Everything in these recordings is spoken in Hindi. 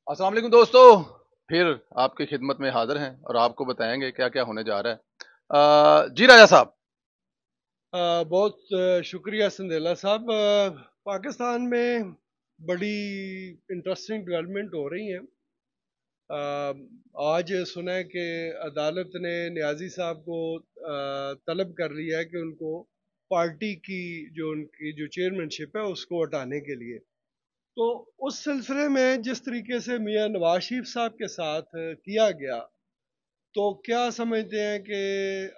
अस्सलाम वालेकुम दोस्तों। फिर आपकी खिदमत में हाजिर हैं और आपको बताएंगे क्या क्या होने जा रहा है। जी राजा साहब। बहुत शुक्रिया संदेला साहब। पाकिस्तान में बड़ी इंटरेस्टिंग डेवलपमेंट हो रही हैं। आज सुना है कि अदालत ने न्याजी साहब को तलब कर लिया है कि उनको पार्टी की जो उनकी जो चेयरमैनशिप है उसको हटाने के लिए। तो उस सिलसिले में जिस तरीके से मियां नवाज शरीफ साहब के साथ किया गया, तो क्या समझते हैं कि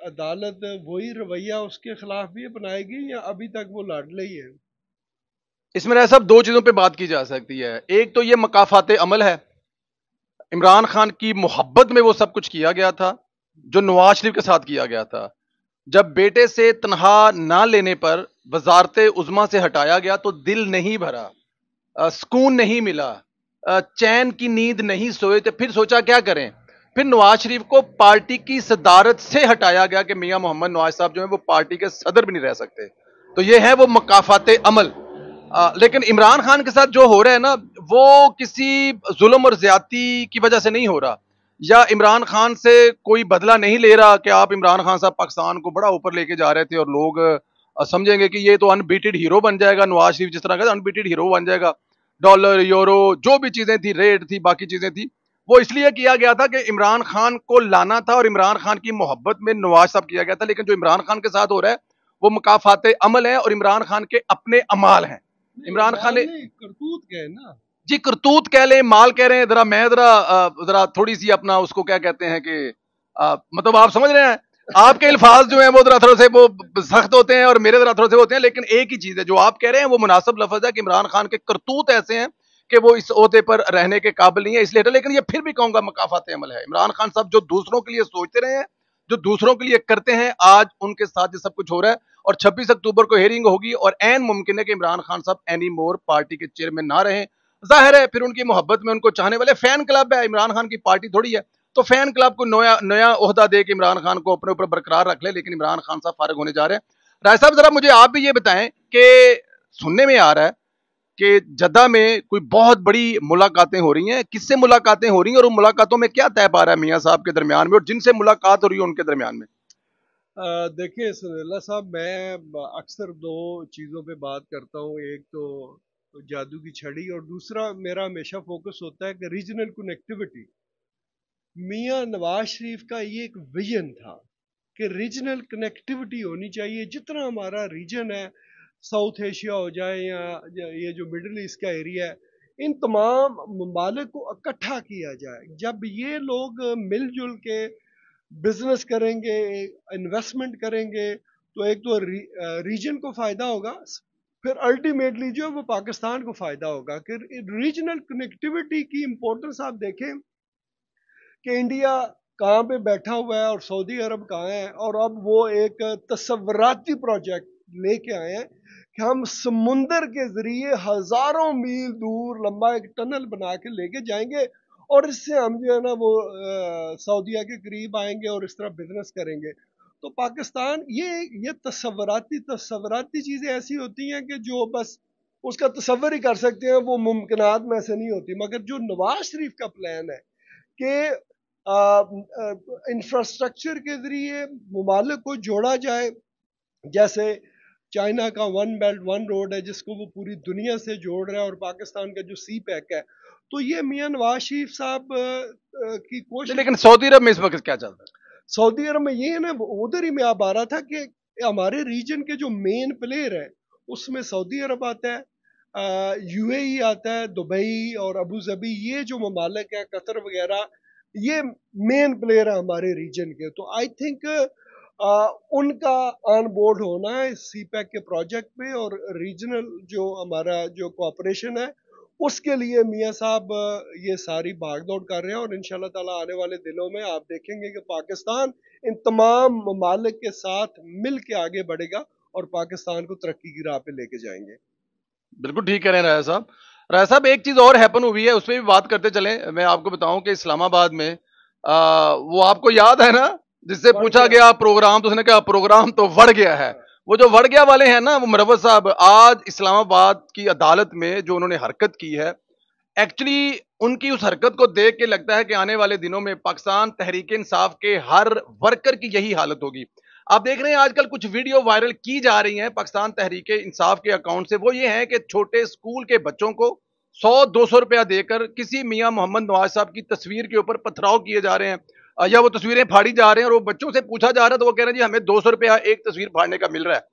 अदालत वही रवैया उसके खिलाफ भी अपनाएगी या अभी तक वो लाडले ही है? इसमें राजा साहब दो चीजों पे बात की जा सकती है। एक तो ये मकाफाते अमल है। इमरान खान की मोहब्बत में वो सब कुछ किया गया था जो नवाज शरीफ के साथ किया गया था। जब बेटे से तनहा ना लेने पर वजारत उजमा से हटाया गया तो दिल नहीं भरा, सुकून नहीं मिला, चैन की नींद नहीं सोए। तो फिर सोचा क्या करें। फिर नवाज शरीफ को पार्टी की सदारत से हटाया गया कि मियां मोहम्मद नवाज साहब जो है वो पार्टी के सदर भी नहीं रह सकते। तो ये है वो मकाफाते अमल। लेकिन इमरान खान के साथ जो हो रहा है ना, वो किसी जुल्म और ज्यादती की वजह से नहीं हो रहा, या इमरान खान से कोई बदला नहीं ले रहा कि आप इमरान खान साहब पाकिस्तान को बड़ा ऊपर लेके जा रहे थे और लोग समझेंगे कि ये तो अनबीटेड हीरो बन जाएगा। नवाज शरीफ जिस तरह का अनबीटेड हीरो बन जाएगा। डॉलर यूरो जो भी चीजें थी, रेट थी, बाकी चीजें थी, वो इसलिए किया गया था कि इमरान खान को लाना था और इमरान खान की मोहब्बत में नवाज साहब किया गया था। लेकिन जो इमरान खान के साथ हो रहा है वो मुकाफाते अमल है और इमरान खान के अपने अमाल हैं। नहीं, इमरान खान अमाल ने नहीं, करतूत गए ना। जी करतूत कह लें, माल कह रहे हैं, जरा मैं जरा थोड़ी सी अपना उसको क्या कहते हैं कि मतलब आप समझ रहे हैं। आपके अल्फाज जो हैं वो जरा थोड़े से वो सख्त होते हैं और मेरे जरा थोड़े से होते हैं, लेकिन एक ही चीज है जो आप कह रहे हैं वो मुनासिब लफ्ज है कि इमरान खान के करतूत ऐसे हैं कि वो इस ओहदे पर रहने के काबिल नहीं है, इसलिए। लेकिन ये फिर भी कहूंगा मकाफात अमल है। इमरान खान साहब जो दूसरों के लिए सोचते रहे हैं, जो दूसरों के लिए करते हैं, आज उनके साथ ये सब कुछ हो रहा है। और 26 अक्टूबर को हेयरिंग होगी और एन मुमकिन है कि इमरान खान साहब एनी मोर पार्टी के चेयरमैन ना रहे। जाहिर है फिर उनकी मोहब्बत में उनको चाहने वाले फैन क्लब है, इमरान खान की पार्टी थोड़ी है। तो फैन क्लब को नया नया ओहदा दे के इमरान खान को अपने ऊपर बरकरार रख ले, लेकिन इमरान खान साहब फारग होने जा रहे हैं। राय साहब जरा मुझे आप भी ये बताएं कि सुनने में आ रहा है कि जद्दा में कोई बहुत बड़ी मुलाकातें हो रही हैं। किससे मुलाकातें हो रही हैं और उन मुलाकातों में क्या तय पा रहा है मियाँ साहब के दरमियान में और जिनसे मुलाकात हो रही है उनके दरमियान में। देखिए सनीला साहब, मैं अक्सर दो चीज़ों पे बात करता हूँ। एक तो जादू की छड़ी, और दूसरा मेरा हमेशा फोकस होता है कि रीजनल कनेक्टिविटी। मियां नवाज शरीफ का ये एक विजन था कि रीजनल कनेक्टिविटी होनी चाहिए। जितना हमारा रीजन है, साउथ एशिया हो जाए या ये जो मिडिल ईस्ट का एरिया है, इन तमाम ममालिक को इकट्ठा किया जाए। जब ये लोग मिलजुल के बिजनेस करेंगे, इन्वेस्टमेंट करेंगे, तो एक तो रीजन को फायदा होगा, फिर अल्टीमेटली जो है वो पाकिस्तान को फायदा होगा। कि रीजनल कनेक्टिविटी की इंपॉर्टेंस आप देखें कि इंडिया कहाँ पे बैठा हुआ है और सऊदी अरब कहाँ है, और अब वो एक तस्वराती प्रोजेक्ट लेके आए हैं कि हम समुंदर के जरिए हजारों मील दूर लंबा एक टनल बना के लेके जाएंगे, और इससे हम जो है ना वो सऊदीया के करीब आएंगे और इस तरह बिजनेस करेंगे। तो पाकिस्तान ये तस्वराती तस्वराती चीज़ें ऐसी होती हैं कि जो बस उसका तस्वर ही कर सकते हैं, वो मुमकिनात में से नहीं होती। मगर जो नवाज शरीफ का प्लान है कि इंफ्रास्ट्रक्चर के जरिए ममालिक को जोड़ा जाए, जैसे चाइना का वन बेल्ट वन रोड है जिसको वो पूरी दुनिया से जोड़ रहा है, और पाकिस्तान का जो सी पैक है, तो ये मियां नवाज शरीफ साहब की कोशिश। लेकिन सऊदी अरब में इस वक्त क्या चल रहा है। सऊदी अरब में ये है ना, उधर ही मैं आप आ रहा था कि हमारे रीजन के जो मेन प्लेयर है उसमें सऊदी अरब आता है, यूएई आता है, दुबई और अबू धाबी, ये जो ममालिक है, कतर वगैरह, ये मेन प्लेयर है हमारे रीजन के। तो आई थिंक उनका ऑन बोर्ड होना है सी पैक के प्रोजेक्ट पे, और रीजनल जो हमारा जो कोऑपरेशन है उसके लिए मियाँ साहब ये सारी भागदौड़ कर रहे हैं। और इंशाल्लाह ताला आने वाले दिनों में आप देखेंगे कि पाकिस्तान इन तमाम ममालिक के साथ मिल के आगे बढ़ेगा और पाकिस्तान को तरक्की की राह पे लेके जाएंगे। बिल्कुल ठीक कह रहे हैं राय साहब। राय साहब एक चीज और हैपन हुई है उस पर भी बात करते चले। मैं आपको बताऊं कि इस्लामाबाद में वो आपको याद है ना, जिससे बढ़ पूछा गया। गया प्रोग्राम तो उसने कहा प्रोग्राम तो बढ़ गया है। हाँ। वो जो बढ़ गया वाले हैं ना, वो मुरव्वत साहब आज इस्लामाबाद की अदालत में जो उन्होंने हरकत की है, एक्चुअली उनकी उस हरकत को देख के लगता है कि आने वाले दिनों में पाकिस्तान तहरीक इंसाफ के हर वर्कर की यही हालत होगी। आप देख रहे हैं आजकल कुछ वीडियो वायरल की जा रही हैं पाकिस्तान तहरीक इंसाफ के अकाउंट से, वो ये है कि छोटे स्कूल के बच्चों को 100-200 रुपया देकर किसी मियां मोहम्मद नवाज साहब की तस्वीर के ऊपर पथराव किए जा रहे हैं, या वो तस्वीरें फाड़ी जा रहे हैं, और वो बच्चों से पूछा जा रहा है तो वो कह रहे हैं जी हमें 200 रुपया एक तस्वीर फाड़ने का मिल रहा है।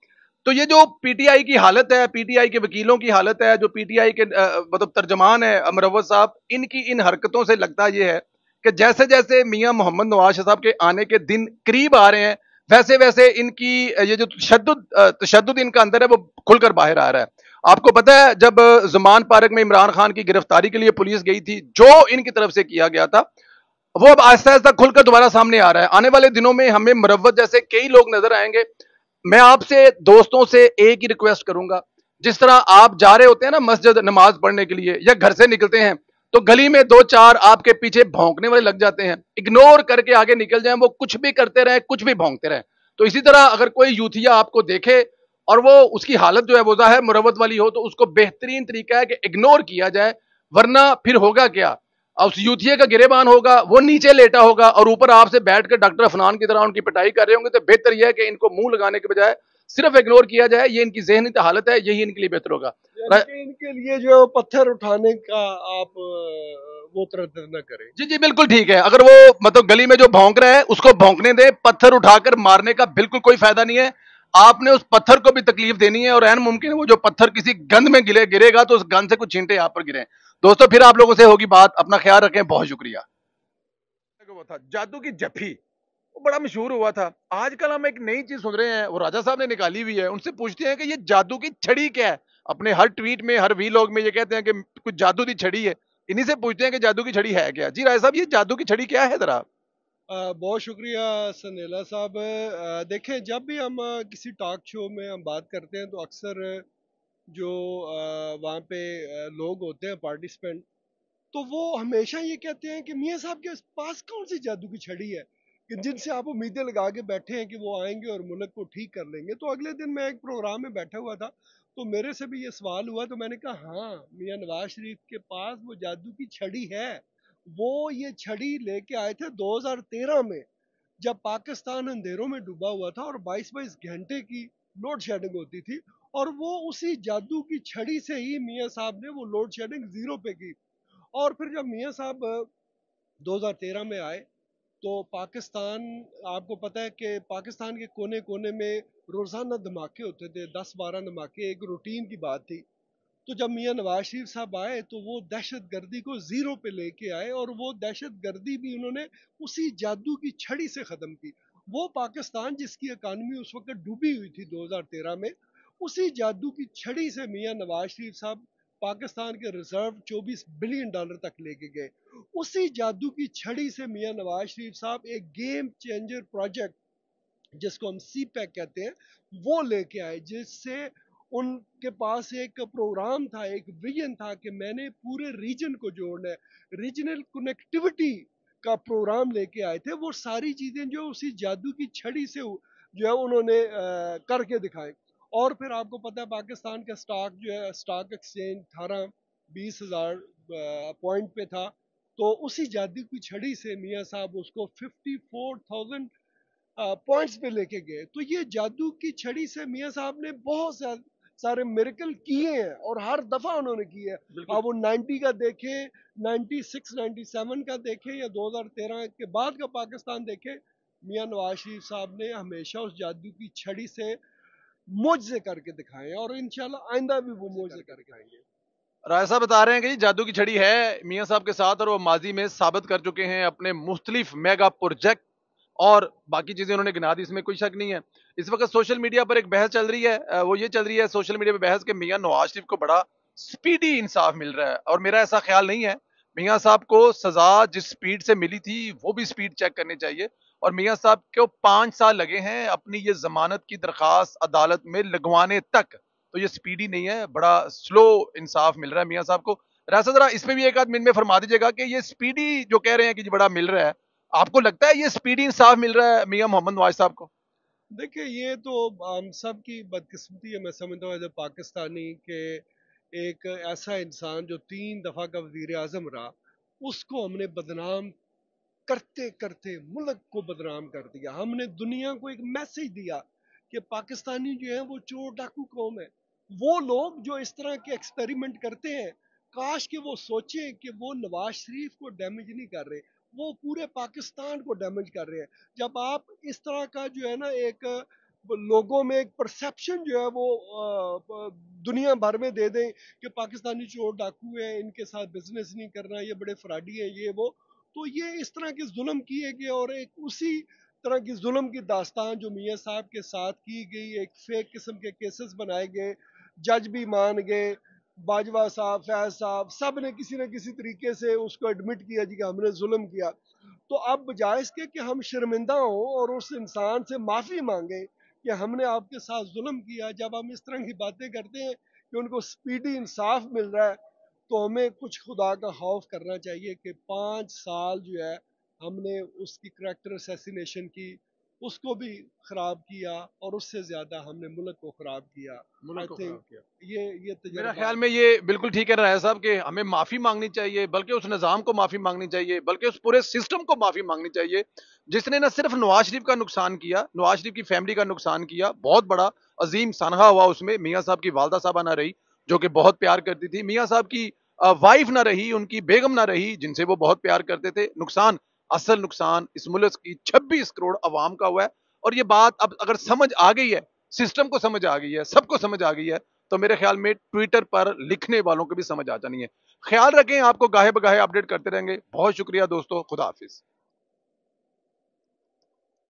तो ये जो पीटीआई की हालत है, पीटीआई के वकीलों की हालत है, जो पीटीआई के मतलब तर्जमान है अमरवत साहब, इनकी इन हरकतों से लगता ये है कि जैसे जैसे मियां मोहम्मद नवाज साहब के आने के दिन करीब आ रहे हैं, वैसे वैसे इनकी ये जो तशद्दुद इनका अंदर है वो खुलकर बाहर आ रहा है। आपको पता है जब जमान पार्क में इमरान खान की गिरफ्तारी के लिए पुलिस गई थी, जो इनकी तरफ से किया गया था वो अब आहिस्ता आहिस्ता खुलकर दोबारा सामने आ रहा है। आने वाले दिनों में हमें मुरव्वत जैसे कई लोग नजर आएंगे। मैं आपसे दोस्तों से एक ही रिक्वेस्ट करूंगा, जिस तरह आप जा रहे होते हैं ना मस्जिद नमाज पढ़ने के लिए, या घर से निकलते हैं तो गली में दो चार आपके पीछे भौंकने वाले लग जाते हैं, इग्नोर करके आगे निकल जाएं, वो कुछ भी करते रहे, कुछ भी भौंकते रहे। तो इसी तरह अगर कोई यूथिया आपको देखे और वो उसकी हालत जो है वो है मुरव्वत वाली हो, तो उसको बेहतरीन तरीका है कि इग्नोर किया जाए, वरना फिर होगा क्या, उस यूथिया का गिरेबान होगा, वो नीचे लेटा होगा और ऊपर आपसे बैठकर डॉक्टर अफनान की तरह उनकी पिटाई कर रहे होंगे। तो बेहतर यह है कि इनको मुंह लगाने के बजाय सिर्फ इग्नोर किया जाए, ये इनकी ज़हनी हालत है, यही इनके लिए बेहतर होगा। इनके लिए जो पत्थर उठाने का आप वो तरद्दुद न करें। जी जी बिल्कुल ठीक है, अगर वो मतलब गली में जो भौंक रहा है उसको भौंकने दे, पत्थर उठाकर मारने का बिल्कुल कोई फायदा नहीं है। आपने उस पत्थर को भी तकलीफ देनी है, और एन मुमकिन है वो जो पत्थर किसी गंद में गिरेगा तो उस गंद से कुछ छींटे यहाँ पर गिरे। दोस्तों फिर आप लोगों से होगी बात, अपना ख्याल रखें, बहुत शुक्रिया। वो था जादू की जफ्फी, वो बड़ा मशहूर हुआ था। आजकल हम एक नई चीज सुन रहे हैं, वो राजा साहब ने निकाली हुई है, उनसे पूछते हैं कि ये जादू की छड़ी क्या है। अपने हर ट्वीट में हर वीलॉग में ये कहते हैं कि कुछ जादू की छड़ी है। इन्हीं से पूछते हैं कि जादू की छड़ी है क्या। जी राजा साहब, ये जादू की छड़ी क्या है जरा। बहुत शुक्रिया सनेला साहब। देखें, जब भी हम किसी टॉक शो में हम बात करते हैं तो अक्सर जो वहाँ पे लोग होते हैं पार्टिसिपेंट, तो वो हमेशा ये कहते हैं कि मियाँ साहब के पास कौन सी जादू की छड़ी है कि जिनसे आप उम्मीदें लगा के बैठे हैं कि वो आएंगे और मुल्क को ठीक कर लेंगे। तो अगले दिन मैं एक प्रोग्राम में बैठा हुआ था, तो मेरे से भी ये सवाल हुआ, तो मैंने कहा हाँ, मियाँ नवाज शरीफ के पास वो जादू की छड़ी है। वो ये छड़ी लेके आए थे 2013 में, जब पाकिस्तान अंधेरों में डूबा हुआ था और 22-22 घंटे की लोड शेडिंग होती थी, और वो उसी जादू की छड़ी से ही मियाँ साहब ने वो लोड शेडिंग जीरो पे की। और फिर जब मियाँ साहब 2013 में आए तो पाकिस्तान, आपको पता है कि पाकिस्तान के कोने कोने में रोज़ाना धमाके होते थे, 10-12 धमाके एक रूटीन की बात थी। तो जब मियाँ नवाज शरीफ साहब आए तो वो दहशत गर्दी को जीरो पे लेके आए, और वो दहशत गर्दी भी उन्होंने उसी जादू की छड़ी से ख़त्म की। वो पाकिस्तान जिसकी इकानमी उस वक्त डूबी हुई थी 2013 में, उसी जादू की छड़ी से मियाँ नवाज शरीफ साहब पाकिस्तान के रिजर्व 24 बिलियन डॉलर तक लेके गए। उसी जादू की छड़ी से मियाँ नवाज शरीफ साहब एक गेम चेंजर प्रोजेक्ट, जिसको हम सी पैक कहते हैं, वो लेके आए, जिससे उनके पास एक प्रोग्राम था, एक विजन था कि मैंने पूरे रीजन को जोड़ना है। रीजनल कनेक्टिविटी का प्रोग्राम लेके आए थे। वो सारी चीज़ें जो उसी जादू की छड़ी से जो है उन्होंने करके दिखाए। और फिर आपको पता है पाकिस्तान का स्टॉक जो है, स्टॉक एक्सचेंज 18-20 हज़ार पॉइंट पे था। तो उसी जादू की छड़ी से मियाँ साहब उसको 54,000 पॉइंट्स पे लेके गए। तो ये जादू की छड़ी से मियाँ साहब ने बहुत सारे मिरेकल किए हैं, और हर दफा उन्होंने किए हैं। अब वो 90 का देखें, 96 97 का देखें, या 2013 के बाद का पाकिस्तान देखें, मियाँ नवाज शरीफ साहब ने हमेशा उस जादू की छड़ी से मुझसे करके दिखाए, और इंशाल्लाह आइंदा भी वो मुझसे करके दिखाएंगे। राय साहब बता रहे हैं कि जादू की छड़ी है मियां साहब के साथ, और वो माजी में साबित कर चुके हैं अपने मुख्तलिफ मेगा प्रोजेक्ट, और बाकी चीजें उन्होंने गिना दी, इसमें कोई शक नहीं है। इस वक्त सोशल मीडिया पर एक बहस चल रही है, वो ये चल रही है सोशल मीडिया पर बहस कि मियां नवाज शरीफ को बड़ा स्पीडी इंसाफ मिल रहा है, और मेरा ऐसा ख्याल नहीं है। मियां साहब को सजा जिस स्पीड से मिली थी वो भी स्पीड चेक करनी चाहिए, और मियां साहब को 5 साल लगे हैं अपनी ये जमानत की दरखास्त अदालत में लगवाने तक, तो ये स्पीडी नहीं है, बड़ा स्लो इंसाफ मिल रहा है मियां साहब को। रासा जरा इसमें भी एक आध मिनट में फरमा दीजिएगा कि ये स्पीडी जो कह रहे हैं कि जी बड़ा मिल रहा है, आपको लगता है ये स्पीडी इंसाफ मिल रहा है मियां मोहम्मद नवाज साहब को। देखिए, ये तो हम सब की बदकिस्मती है। मैं समझता हूँ एज ए पाकिस्तानी के एक ऐसा इंसान जो 3 दफ़ा का वजीर आजम रहा, उसको हमने बदनाम करते करते मुल्क को बदनाम कर दिया। हमने दुनिया को एक मैसेज दिया कि पाकिस्तानी जो है वो चोर डाकू कौम है। वो लोग जो इस तरह के एक्सपेरिमेंट करते हैं, काश कि वो सोचें कि वो नवाज शरीफ को डैमेज नहीं कर रहे, वो पूरे पाकिस्तान को डैमेज कर रहे हैं। जब आप इस तरह का जो है ना एक लोगों में एक परसेप्शन जो है वो दुनिया भर में दे दें कि पाकिस्तानी चोर डाकू है, इनके साथ बिजनेस नहीं करना, ये बड़े फ्रॉडी है, ये वो, तो ये इस तरह के जुल्म किए गए और एक उसी तरह की जुल्म की दास्तान जो मियाँ साहब के साथ की गई, एक फेक किस्म के केसेस बनाए गए, जज भी मान गए, बाजवा साहब, फैज साहब, सब ने किसी न किसी तरीके से उसको एडमिट किया जी कि हमने जुल्म किया। तो अब बजाय इसके कि हम शर्मिंदा हों और उस इंसान से माफ़ी मांगे कि हमने आपके साथ जुल्म किया, जब हम इस तरह की बातें करते हैं कि उनको स्पीडी इंसाफ मिल रहा है, तो हमें कुछ खुदा का खौफ करना चाहिए कि 5 साल जो है हमने उसकी करेक्टर असैसिनेशन की, उसको भी खराब किया और उससे ज्यादा हमने मुल्क को खराब किया। मुल्क आई को थिंक खराब किया। ये मेरा तजर्बा। ख्याल में ये बिल्कुल ठीक है राय साहब कि हमें माफी मांगनी चाहिए, बल्कि उस निजाम को माफी मांगनी चाहिए, बल्कि उस पूरे सिस्टम को माफी मांगनी चाहिए जिसने न सिर्फ नवाज शरीफ का नुकसान किया, नवाज शरीफ की फैमिली का नुकसान किया, बहुत बड़ा अजीम सनहा हुआ उसमें। मियाँ साहब की वालदा साहबा ना रही जो कि बहुत प्यार करती थी, मियाँ साहब की वाइफ ना रही, उनकी बेगम ना रही जिनसे वो बहुत प्यार करते थे। नुकसान, असल नुकसान इस मुल्क की 26 करोड़ अवाम का हुआ है। और ये बात अब अगर समझ आ गई है, सिस्टम को समझ आ गई है, सबको समझ आ गई है, तो मेरे ख्याल में ट्विटर पर लिखने वालों को भी समझ आ जानी है। ख्याल रखें, आपको गाहे बगाहे अपडेट करते रहेंगे। बहुत शुक्रिया दोस्तों, खुदा हाफिज।